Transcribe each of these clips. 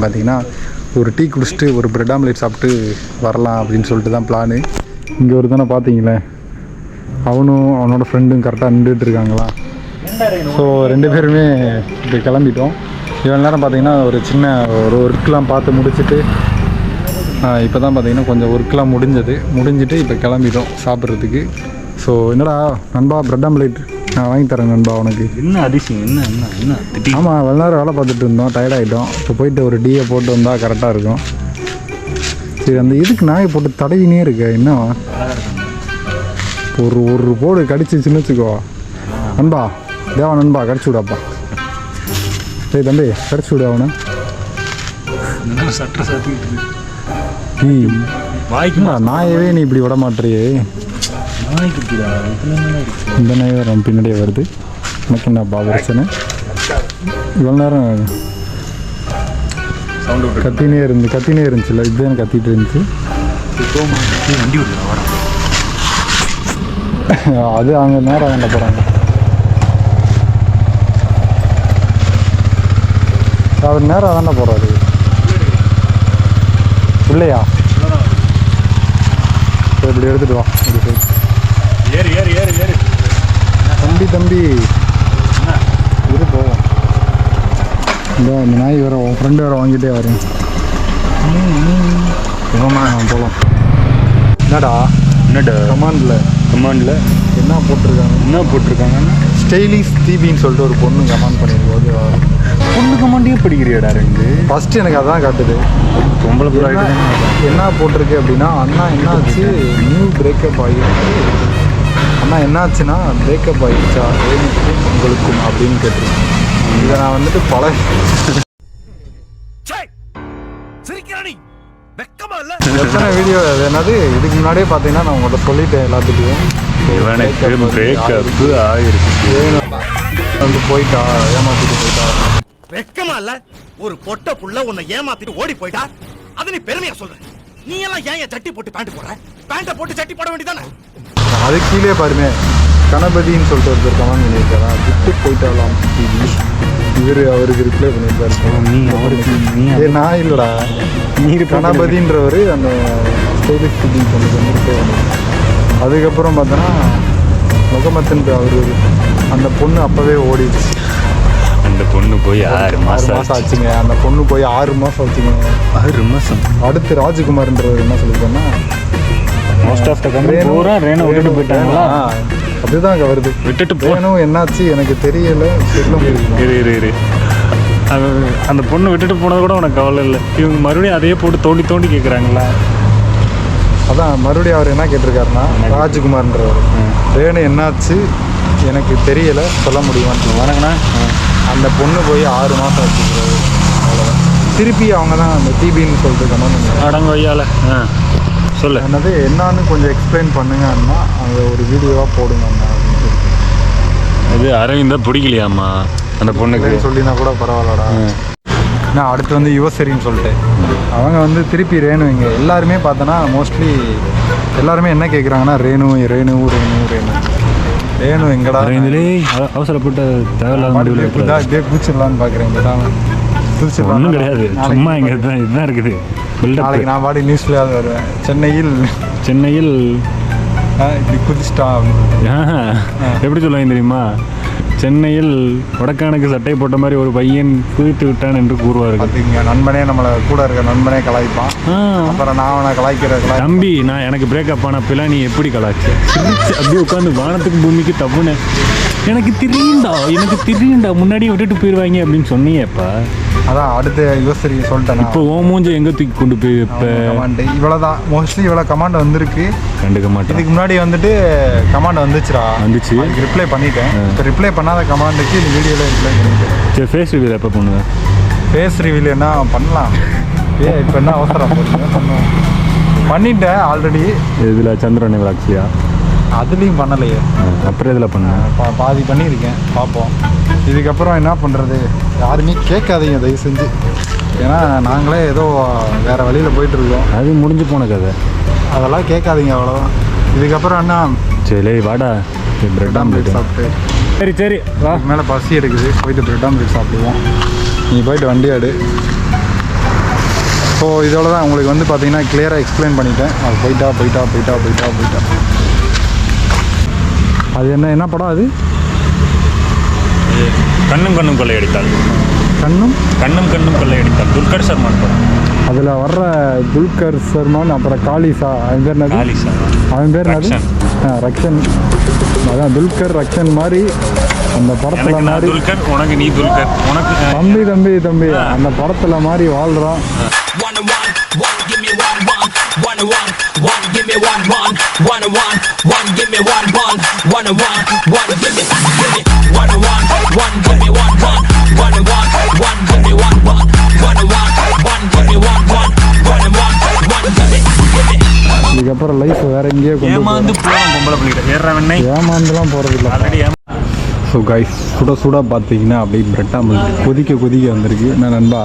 பார்த்தீங்கன்னா ஒரு டீ குடிச்சிட்டு ஒரு பிரெட் ஆம்லேட் சாப்பிட்டு வரலாம் அப்படின்னு சொல்லிட்டு தான் பிளானு. இங்கே ஒரு தானே பார்த்தீங்களே, அவனும் அவனோட ஃப்ரெண்டும் கரெக்டாக நின்றுட்டு இருக்காங்களா. ஸோ 2 பேருமே இப்போ கிளம்பிட்டோம். இவ்வளோ நேரம் பார்த்தீங்கன்னா ஒரு சின்ன ஒரு ஒர்க்லாம் பார்த்து முடிச்சுட்டு இப்போ தான் பார்த்தீங்கன்னா கொஞ்சம் ஒர்க்லாம் முடிஞ்சிட்டு இப்போ கிளம்பிட்டோம் சாப்பிட்றதுக்கு. ஸோ என்னடா நண்பா, பிரெட் ஆம்லேட் நான் வாங்கி தரேன் நண்பா உனக்கு. என்ன அதிசயம், என்ன என்ன என்ன ஆமாம், வெள்ள நேரம் வேலை பார்த்துட்டு இருந்தோம், டயர்டாகிட்டோம். இப்போ போயிட்டு ஒரு டீயை போட்டு வந்தால் கரெக்டாக இருக்கும். சரி, அந்த இதுக்கு நாயை போட்டு தடவினே இருக்க என்ன ஒரு போடு கடிச்சிச்சுன்னு வச்சுக்கோ நண்பா. தேவா நண்பா, கடிச்சு விடாப்பா. சரி தம்பி, கடிச்சு விடு அவனை. வாய்க்குமா நாயவே நீ இப்படி விட மாட்டேறியே. இந்த நாய் வரும் பின்னாடியே வருது. எனக்கு என்னப்பா பிரச்சனை? இவ்வளோ நேரம் கத்தினே இருந்துச்சுல்ல, இதுதான் கத்திட்டு இருந்துச்சு. அது அங்கே நேரம் வாங்க போகிறாங்க. அவர் நேரம் தானே போகிறாரு இல்லையா? இப்படி எடுத்துகிட்டு வா. ஏறு தம்பி இது போவோம். இந்த நாய் வேறு உன் ஃப்ரெண்டு வேறு வாங்கிட்டே வரேன். போகலாம். என்னடா கமாண்டில் என்ன போட்டிருக்காங்கன்னா ஸ்டைலிஷ் தீபின்னு சொல்லிட்டு ஒரு பொண்ணு கமாண்ட் பண்ணியிருக்கோம். பொண்ணு கமாண்டியே படிக்கிறியாடா? ரெண்டு ஃபஸ்ட்டு எனக்கு அதான் காட்டுது. பொம்பளை பிள்ளை என்ன போட்டிருக்கு அப்படின்னா, அண்ணா என்னாச்சு நியூ பிரேக்கப் ஆகிடுச்சு, அண்ணா என்னாச்சுன்னா பிரேக்கப் ஆகிடுச்சா ஏனுக்கும் உங்களுக்கும் அப்படின்னு கேட்டிருக்கேன். இதை நான் வந்துட்டு பல எத்தனை வீடியோ அது என்னது இதுக்கு முன்னாடியே பார்த்தீங்கன்னா நான் உங்கள்கிட்ட சொல்லிட்டேன் எல்லாத்துக்கும். பிரேக்கப் ஆகிருக்கு வந்து போயிட்டா, ஏமாத்திட்டு போயிட்டா. வெக்கமா இல்ல? ஒரு பொட்ட புள்ள உன்னை ஏமாத்திட்டு ஓடி போயிட்டா, அது நீ பெருமையா சொல்ற? நீ எல்லாம் ஏன் சட்டி போட்டு பேண்ட் போடுற? பேண்ட போட்டு சட்டி போட வேண்டியதானே? அது கீழே பாருமே, கணபதின்னு சொல்லிட்டு ஒருத்தர் கமெண்ட் பண்ணியிருக்காரா, விட்டு போயிட்டாலாம் அவருக்கு ரிப்ளை பண்ணியிருக்காரு. நீ அவருக்கு நான் இல்லைடா, கணபதின்றவர் அந்த ஸ்டைலிஷ் ஃபிட்டிங் பொண்ணுக்கு வந்து ரிப்ளை பண்ணியிருக்காரு. அதுக்கப்புறம் பார்த்தோன்னா முகமத்துன்ற அவர் அந்த பொண்ணு அப்போவே ஓடிடுச்சு. அந்த பொண்ணு போய் 6 மாதம் ஆச்சுங்க. அந்த பொண்ணு போய் 6 மாதம் ஆச்சுங்க. 6 மாதம். அடுத்து ராஜ்குமார்ன்றவர் என்ன சொல்லியிருக்கோன்னா, மோஸ்ட் ஆஃப் த கம்பெனி பூரா ரேணு விட்டுட்டு போயிட்டாங்களா? அப்படிதான் அங்கே வருது. விட்டுட்டு போகணும். என்னாச்சு எனக்கு தெரியல. இரு அந்த பொண்ணு விட்டுட்டு போனது கூட உனக்கு கவலை இல்லை. இவங்க மறுபடியும் அதையே போட்டு தோண்டி கேட்குறாங்களா? அதான் மறுபடியும் அவர் என்ன கேட்டிருக்காருன்னா, ராஜ்குமார்ன்றவர் ரேணு என்னாச்சு எனக்கு தெரியல, சொல்ல முடியுமான்னு வணங்கண்ணா. அந்த பொண்ணு போய் 6 மாதம் வச்சுக்கிறது. அவ்வளோதான். திருப்பி அவங்க தான் அந்த டிபின்னு சொல்லிட்டு கமெண்ட் அடங்க வையால சொல்லு என்னது என்னான்னு கொஞ்சம் எக்ஸ்பிளைன் பண்ணுங்கன்னா அந்த ஒரு வீடியோவாக போடுங்க அப்படின்னு சொல்லி. இது அரவிந்தா பிடிக்கலையாம்மா அந்த பொண்ணுக்கு சொல்லினா கூட பரவாயில்லடா. நான் அடுத்து வந்து யுவசரின்னு சொல்லிட்டு அவங்க வந்து திருப்பி ரேணுங்க எல்லாருமே பார்த்தோன்னா மோஸ்ட்லி எல்லாருமே என்ன கேட்குறாங்கன்னா ரேணு எங்கடா அவசரப்பட்ட தேவையில்லாத இப்படியே குதிச்சிடலான்னு பார்க்குறேன். ஒன்றும் கிடையாது, சும்மா இங்கே இதுதான் இருக்குது. நாளைக்கு நான் பாடி நியூஸ்லையாவது வருவேன். சென்னையில் இப்படி குதிச்சிட்டான் எப்படி சொல்லுவாங்க தெரியுமா? சென்னையில் வடக்கானுக்கு சட்டை போட்ட மாதிரி ஒரு பையன் குதித்து விட்டான் என்று கூறுவார்கள். அதுங்க நண்பனே, நம்மளை கூட இருக்க நண்பனே கலாய்ப்பான். அப்புறம் நான் அவனை கலாய்க்கிற தம்பி, நான் எனக்கு பிரேக்கப் ஆனப்பெல்லாம் நீ எப்படி கலாய்ச்ச? அப்படியே உட்காந்து வானத்துக்கு பூமிக்கு தப்புன்னு எனக்கு தெரியும்டா முன்னாடியே விட்டுட்டு போயிடுவாங்க அப்படின்னு சொன்னியப்பா. அதான் அடுத்த யோசனை சொல்லிட்டேன். இப்போ ஓ மூஞ்ச எங்கே தூக்கி கொண்டு போய் இப்போ இவ்வளோதான் மோஸ்ட்லி இவ்வளோ கமாண்ட் வந்திருக்கு. கண்டுக்க மாட்டேன். இதுக்கு முன்னாடி வந்துட்டு கமாண்ட் வந்துச்சு. அதுக்கு ரிப்ளை பண்ணிட்டேன். இப்போ ரிப்ளை பண்ணாத கமாண்டுக்கு இந்த வீடியோவில் ரிப்ளை பண்ணிட்டேன். சரி, ஃபேஸ் ரிவீல் எப்போ பண்ணுவேன்? ஃபேஸ் ரிவீல் என்ன பண்ணலாம்? இப்போ என்ன அவசரம் பண்ணுவேன்? பண்ணிட்டேன் ஆல்ரெடி. இதில் சந்திரனை விளாக்சியா அதுலேயும் பண்ணலையே. அப்புறம் இதில் பண்ணேன், பாதி பண்ணியிருக்கேன். பார்ப்போம். இதுக்கப்புறம் என்ன பண்ணுறது, யாருமே கேட்காதீங்க தயவு செஞ்சு. ஏன்னா நாங்களே ஏதோ வேறு வழியில் போயிட்டுருக்கோம். அது முடிஞ்சு போன கதை. அதெல்லாம் கேட்காதீங்க, அவ்வளோதான். இதுக்கப்புறம் என்ன, சரி வாடா பிரெட் ஆம்லேட் சாப்பிட்டு. சரி வா, மேலே பசி எடுக்குது, போயிட்டு பிரெட் ஆம்லேட் சாப்பிடுவோம். நீ போயிட்டு வண்டி ஆடு. ஸோ இதோட தான் உங்களுக்கு வந்து பார்த்தீங்கன்னா கிளியராக எக்ஸ்பிளைன் பண்ணிட்டேன். அது போயிட்டா. அது என்ன படம் அது? கண்ணும் கொள்ளையடித்தாள். கண்ணும் கொள்ளையடித்தாள். துல்கர் சல்மான் படம். அதில் வர்ற துல்கர் சல்மான், அப்புறம் காலிசா, அவன் பேர் என்னது? அவன் பேர் என்னது? ரக்ஷன். அதான் துல்கர் ரக்ஷன் மாதிரி அந்த படத்தில் மாதிரி. துல்கர், உனக்கு நீ துல்கர், உனக்கு தம்பி அந்த படத்தில் மாதிரி வாழ்கிறோம். இதுக்கப்புறம் லைஃப் வேற எங்கேயோ ஏமாந்து போகிறோம். பொம்பளை பிள்ளைகிட்ட ஏமாந்துலாம் போகிறது இல்லை. ஆல்ரெடி ஸோ கைஸ், சுட பார்த்தீங்கன்னா அப்படியே பிரெட் ஆம்லெட் கொதிக்க வந்திருக்கு. நான் நண்பா,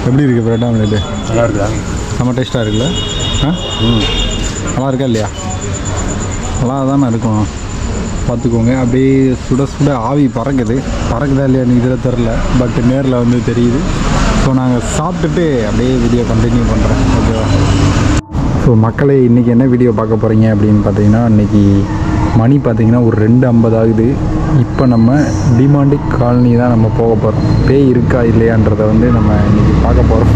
எப்படி இருக்குது பிரெட் ஆம்லெட்டு? நல்லா இருக்குதா? செம்ம டேஸ்ட்டாக இருக்குல்ல? நல்லா இருக்கா இல்லையா? நல்லா தானே இருக்கும். பார்த்துக்கோங்க, அப்படியே சுட ஆவி பறக்குதா இல்லையான்னு இதில் தெரில, பட் நேரில் வந்து தெரியுது. ஸோ நாங்கள் சாப்பிட்டுட்டு அப்படியே வீடியோ கண்டினியூ பண்ணுறேன், ஓகேவா? ஸோ மக்களே, இன்றைக்கி என்ன வீடியோ பார்க்க போகிறீங்க அப்படின்னு பார்த்தீங்கன்னா, இன்றைக்கி மணி பார்த்திங்கன்னா ஒரு 2:50 ஆகுது. இப்போ நம்ம டிமாண்டிக் காலனி தான் நம்ம போக போகிறோம். பேய் இருக்கா இல்லையான்றதை வந்து நம்ம இன்றைக்கி பார்க்க போகிறோம்.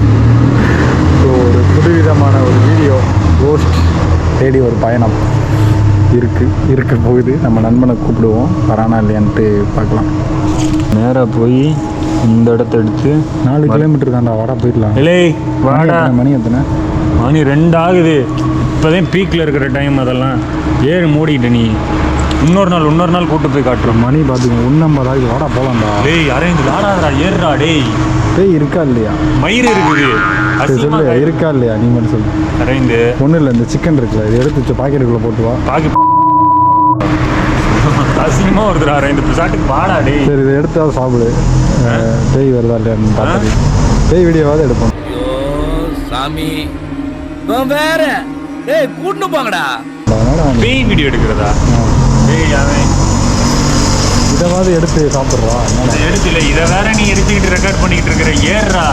ஸோ ஒரு புதுவிதமான ஒரு வீடியோ, கோஸ்ட் தேடி ஒரு பயணம் இருக்க போகுது. நம்ம நண்பனை கூப்பிடுவோம், வரானா இல்லையான்ட்டு பார்க்கலாம். நேராக போய் இந்த இடத்த எடுத்து 4 கிலோமீட்டர் தான்டா, வாடா போயிடலாம். இல்லை வாடா. மணி எத்தனை? மணி 2 ஆகுது. இப்போதான் பீக்கில் இருக்கிற டைம். அதெல்லாம் ஏறு மூடிக்கிட்ட. நீ இன்னொரு நாள் கூட்டு போய் காட்டுறோம். மணி பார்த்துங்க 1:50 ஆகுது, வாடா போகலாம்டா. டேய் அரேந்து வாடாடா, ஏறுடா. டேய் பேய் இருக்கா இல்லையா? மயிறு இருக்குது, சொல்லு, இருக்கா இல்லையா? நீ மட்டும் சொல்லு. அரேந்து ஒன்றும் இல்லை, இந்த சிக்கன் இருக்குல்ல, இது எடுத்து பாக்கெட்டுக்குள்ளே போட்டு வா. அசிங்கமாக வருதுடா அரேந்து, சாட்டுக்கு வாடா. டேய் சரி, இதை எடுத்தாவது சாப்பிடு. பேய் வருதா இல்லையான்னு பார்த்து பேய் வீடியோவாவது எடுப்போம். சாமி வேற கூட்டு போங்கடா. பேய் வீடியோ எடுக்கிறதா? இதாவது எடுத்து சாப்பிட்றா. எடுத்துல இதை வேற நீ எடுத்துக்கிட்டு ரெக்கார்ட் பண்ணிக்கிட்டு இருக்கிற. ஏறா.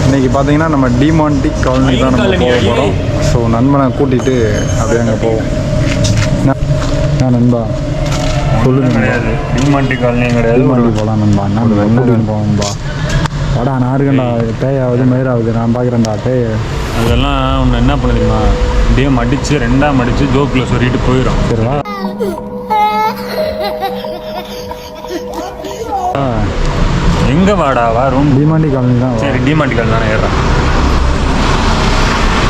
இன்னைக்கு பார்த்தீங்கன்னா நம்ம டிமாண்டிக் காலனி தான் நம்ம போக போகிறோம். ஸோ நண்பனை கூட்டிகிட்டு அப்படியே அங்கே போவோம். நான் நண்பா சொல்லுங்க. கிடையாது, டிமாண்டிக் காலனியும் கிடையாது. டிமாண்டி போகலாம் நண்பா. நான் கூட்டிகிட்டு போவேன்பா. வாடா, நான் இருக்கேன்டா. பேயாவது மயிராகுது, நான் பார்க்குறேன்டா பேய். அதெல்லாம் ஒன்று என்ன பண்ணுதுமா, அப்படியே மடித்து 2ஆக மடித்து ஜோக்கில் சொல்லிட்டு போயிடும். சரிவா? எங்கே வாடா வரும்? டிமாண்டி காலனி தான். சரி, டிமாண்டி காலனி தானே ஏறா.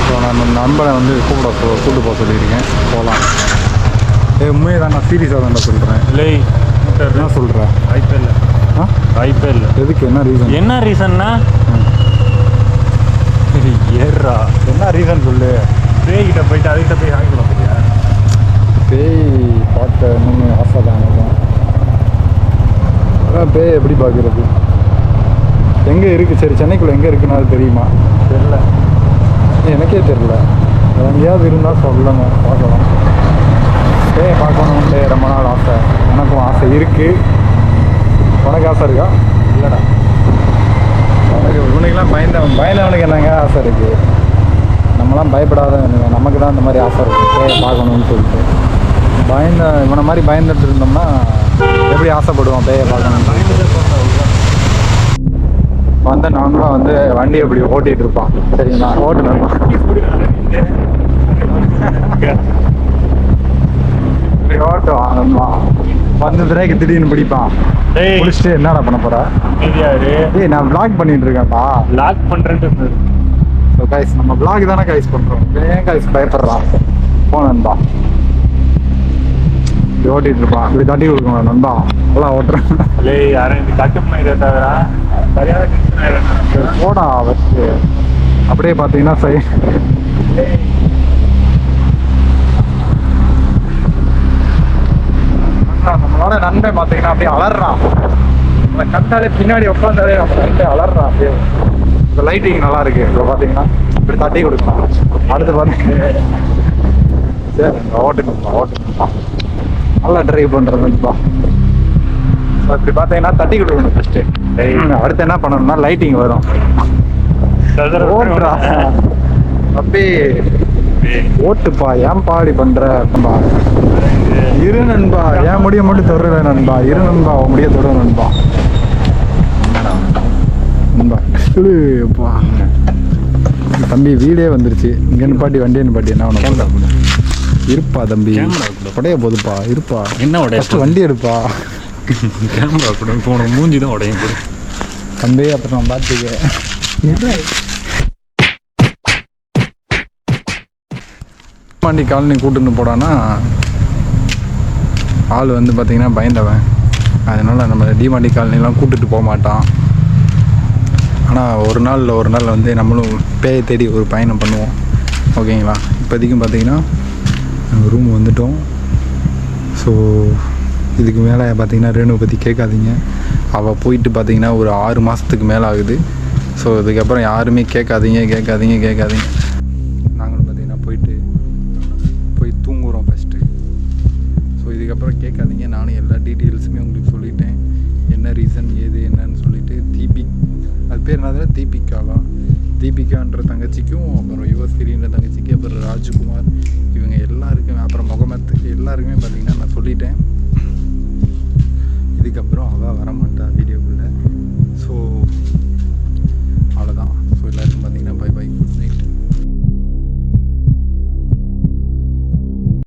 ஸோ நான் நண்பனை வந்து கூப்பிட்டு போக சொல்லியிருக்கேன், போகலாம். உண்மையை தான், நான் சீரியஸாக தான்டா சொல்கிறேன். இல்லை என்ன சொல்கிறேன்? வாய்ப்பே இல்லை. எதுக்கு? என்ன ரீசன்னா? ஏறா. என்ன ரீசன் சொல்லு. பேய்கிட்ட போயிட்டு அதுக்கிட்ட போய் வாங்கி கொடுப்பியா? பேய் பார்க்கணும்னு ஆசை தான் எனக்கு. அதான் பேய் எப்படி பார்க்குறது? எங்கே இருக்குது? சரி, சென்னைக்குள்ளே எங்கே இருக்குன்னு அது தெரியுமா? தெரில, எனக்கே தெரில. எங்கேயாவது இருந்தால் சொல்லுங்க, பார்க்கலாம். பேயை பார்க்கணுன்ட்டு ரொம்ப நாள் ஆசை. எனக்கும் ஆசை இருக்குது. உனக்கு ஆசை இருக்கா? இல்லைடா, இவனுக்கெல்லாம் பயந்தவனுக்கு என்னங்க ஆசை இருக்குது? நம்மளாம் பயப்படாதவனுங்க, நமக்கு தான் இந்த மாதிரி ஆசை இருக்குது பேயை பார்க்கணுன்னு சொல்லிட்டு. இவனை மாதிரி பயந்துட்டு இருந்தோம்னா எப்படி ஆசைப்படுவோம் பேயை பார்க்கணுன்னு? வந்து நாங்களும் வந்து வண்டி எப்படி ஓட்டிகிட்டு இருப்பான். சரிங்களா? ஓட்டுனேன் ஓட்டுவான். வந்து பிரேக்கு திடீர்னு பிடிப்பான். பிடிச்சிட்டு என்னடா பண்ண போற? ஏய், நான் விளாக் பண்ணிட்டு இருக்கேன்ப்பா. லாக் பண்ணுறேன்ட்டு. ஸோ கைஸ், நம்ம விளாக் தானே கைஸ் பண்ணுறோம். ஏன் கைஸ் பயப்படுறான்? போனன்பா, இப்படி ஓட்டிகிட்டு இருப்பான். இப்படி தட்டி கொடுக்கணும் நண்பா. நல்லா ஓட்டுறேன். போடா வச்சு. அப்படியே பார்த்தீங்கன்னா சரி, நம்மளோட நண்பன் பார்த்தீங்கன்னா அப்படியே அலறான். நம்மளை கண்டாலே பின்னாடி உட்காந்தாலே நம்ம நண்பன் அலறான். அப்படியே இப்போ லைட்டிங் நல்லா இருக்கு. இப்போ பார்த்தீங்கன்னா இப்படி தட்டி கொடுக்கலாம். அடுத்து பார்த்தீங்கன்னா சரி, ஓட்டுங்கப்பா. நல்லா ட்ரைவ் பண்ணுறதுப்பா. இப்படி பார்த்தீங்கன்னா தட்டி கொடுக்கணும் ஃபஸ்ட்டு. அடுத்து என்ன பண்ணணும்னா லைட்டிங் வரும். ஓட்டுறா அப்பே ஓட்டுப்பா ஏன்பா இப்படி பண்ற நண்பா இரு நண்பா ஏன் முடிய மட்டும் தொடர நண்பா இரு நண்பா உன் முடிய தொடர நண்பா நண்பா அப்பா தம்பி வீடே வந்துருச்சு இங்க நிப்பாட்டி வண்டியை நிப்பாட்டி என்ன பண்ண இருப்பா தம்பி உடைய போதுப்பா இருப்பா என்ன உடைய ஃபர்ஸ்ட் வண்டி எடுப்பா கேமரா கூட போன மூஞ்சி தான் உடையும் கூட தம்பி அப்புறம் நான் பார்த்துக்க மாண்டி காலனி கூட்டுன்னு போடான்னா ஆள் வந்து பார்த்தீங்கன்னா பயந்தவன் அதனால் நம்ம டிமாண்டி காலனிலாம் கூட்டுட்டு போக மாட்டான் ஆனால் ஒரு நாள் வந்து நம்மளும் பேயை தேடி ஒரு பயணம் பண்ணுவோம் ஓகேங்களா இப்போதைக்கும் பார்த்தீங்கன்னா நாங்கள் ரூம் வந்துட்டோம் ஸோ இதுக்கு மேலே பார்த்தீங்கன்னா ரேணுவை பற்றி கேட்காதீங்க அவள் போயிட்டு பார்த்தீங்கன்னா ஒரு 6 மாதத்துக்கு மேலே ஆகுது ஸோ இதுக்கப்புறம் யாருமே கேட்காதீங்க நாங்களும் பார்த்தீங்கன்னா போய் தூங்குறோம் ஃபஸ்ட்டு ஸோ இதுக்கப்புறம் கேட்காதீங்க நானும் எல்லா டீட்டெயில்ஸுமே உங்களுக்கு சொல்லிட்டேன் என்ன ரீசன் ஏது என்னன்னு சொல்லிட்டு அது பேர் என்னது தீபிகாவா தீபிகான்ற தங்கச்சிக்கும் அப்புறம்